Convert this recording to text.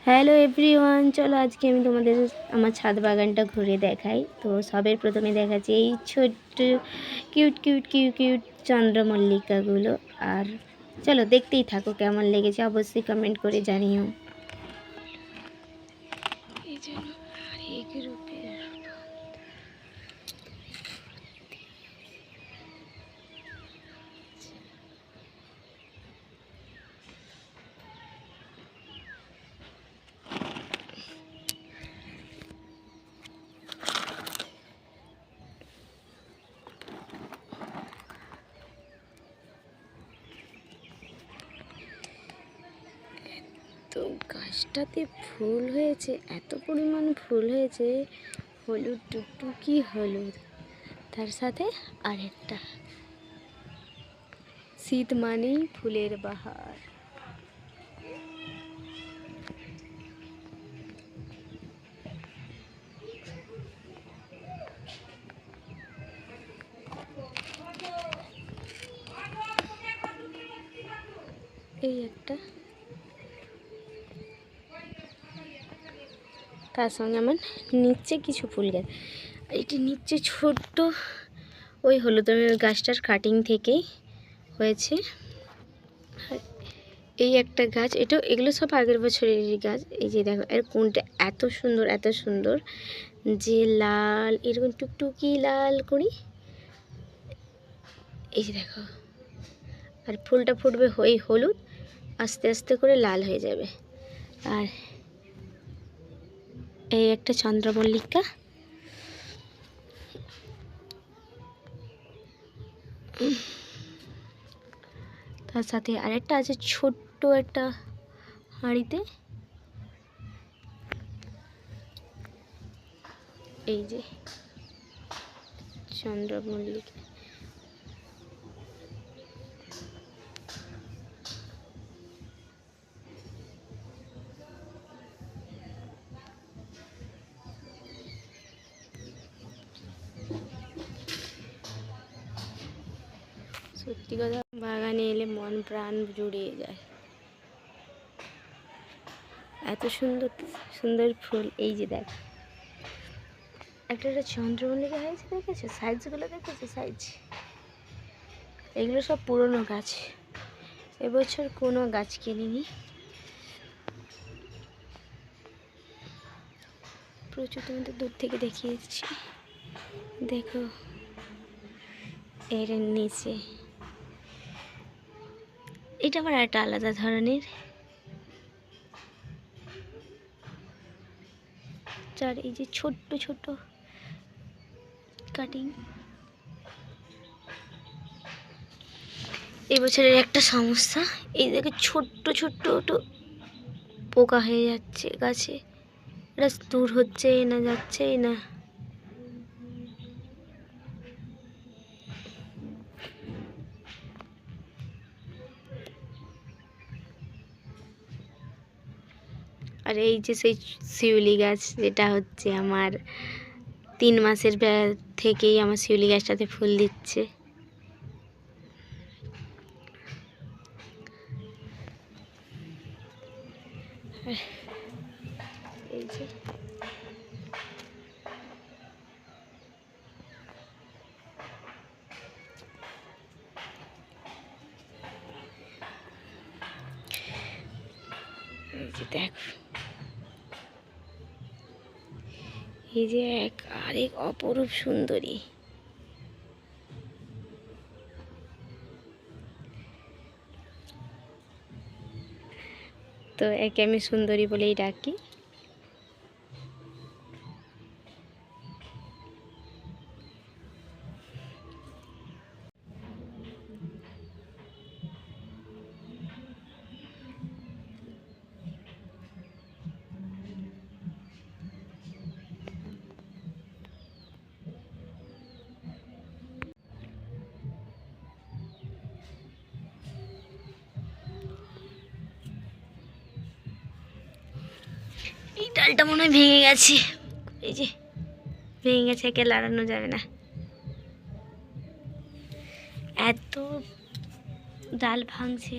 Hello everyone, চলো আজকে আমি তোমাদের আমার ছাদ বাগানটা ঘুরে দেখাই। তো সবের প্রথমে দেখাচ্ছি এই ছোট্ট কিউট কিউট কিউট কিউট চন্দ্রমল্লিকাগুলো। আর চলো দেখতেই থাকো, কেমন লেগেছে অবশ্যই কমেন্ট করে জানিও। তো গাছটাতে ফুল হয়েছে, এত পরিমাণ ফুল হয়েছে, হলুদ টুকটুকি হলুদ, তার সাথে আরেকটা শীত মানেই ফুলের বাহার। এই একটা, তার সঙ্গে আমার নিচে কিছু ফুল গাছ, এটি নিচে ছোট্ট ওই হলুদ রঙের গাছটার কাটিং থেকেই হয়েছে। আর এই একটা গাছ, এগুলো সব আগের বছরেরই গাছ। এই যে দেখো এর কোনটা এত সুন্দর এত সুন্দর, যে লাল এরকম টুকটুকি লাল করি, এই যে দেখো। আর ফুলটা ফুটবে ওই হলুদ, আস্তে আস্তে করে লাল হয়ে যাবে। আর এই একটা চন্দ্রমল্লিকা, তার সাথে আরেকটা আছে ছোট্ট একটা হাঁড়িতে। এই যে চন্দ্রমল্লিকা, সত্যি কথা বাগানে এলে মন প্রাণ জুড়িয়ে যায়, এত সুন্দর সুন্দর ফুল। এই যে দেখ একটা একটা চন্দ্রমল্লিকা হয়েছে, দেখেছো সাইজগুলো, দেখেছো সাইজ। এগুলো সব পুরনো গাছ, এবছর কোনো গাছ কিনিনি। প্রচুর, তোমাদের দূর থেকে দেখিয়েছি, দেখো এর নিচে এটা আবার একটা আলাদা ধরনের। চার এই যে ছোট্ট ছোট্ট কাটিং। এবছরের একটা সমস্যা, এই দেখো ছোট্ট ছোট্ট পোকা হয়ে যাচ্ছে গাছে, এটা দূর হচ্ছে না যাচ্ছে না। আর এই যে সেই শিউলি গাছ, যেটা হচ্ছে আমার 3 মাসের থেকেই আমার শিউলি গাছটাতে ফুল দিচ্ছে। এই যে দেখ, এই যে আরেক অপরূপ সুন্দরী। তো একে আমি সুন্দরী বলেই ডাকি। এই ডালটা মনে হয় ভেঙে গেছে, এই যে ভেঙে গেছে, একে লাড়ানো যাবে না, এত ডাল ভাঙছে।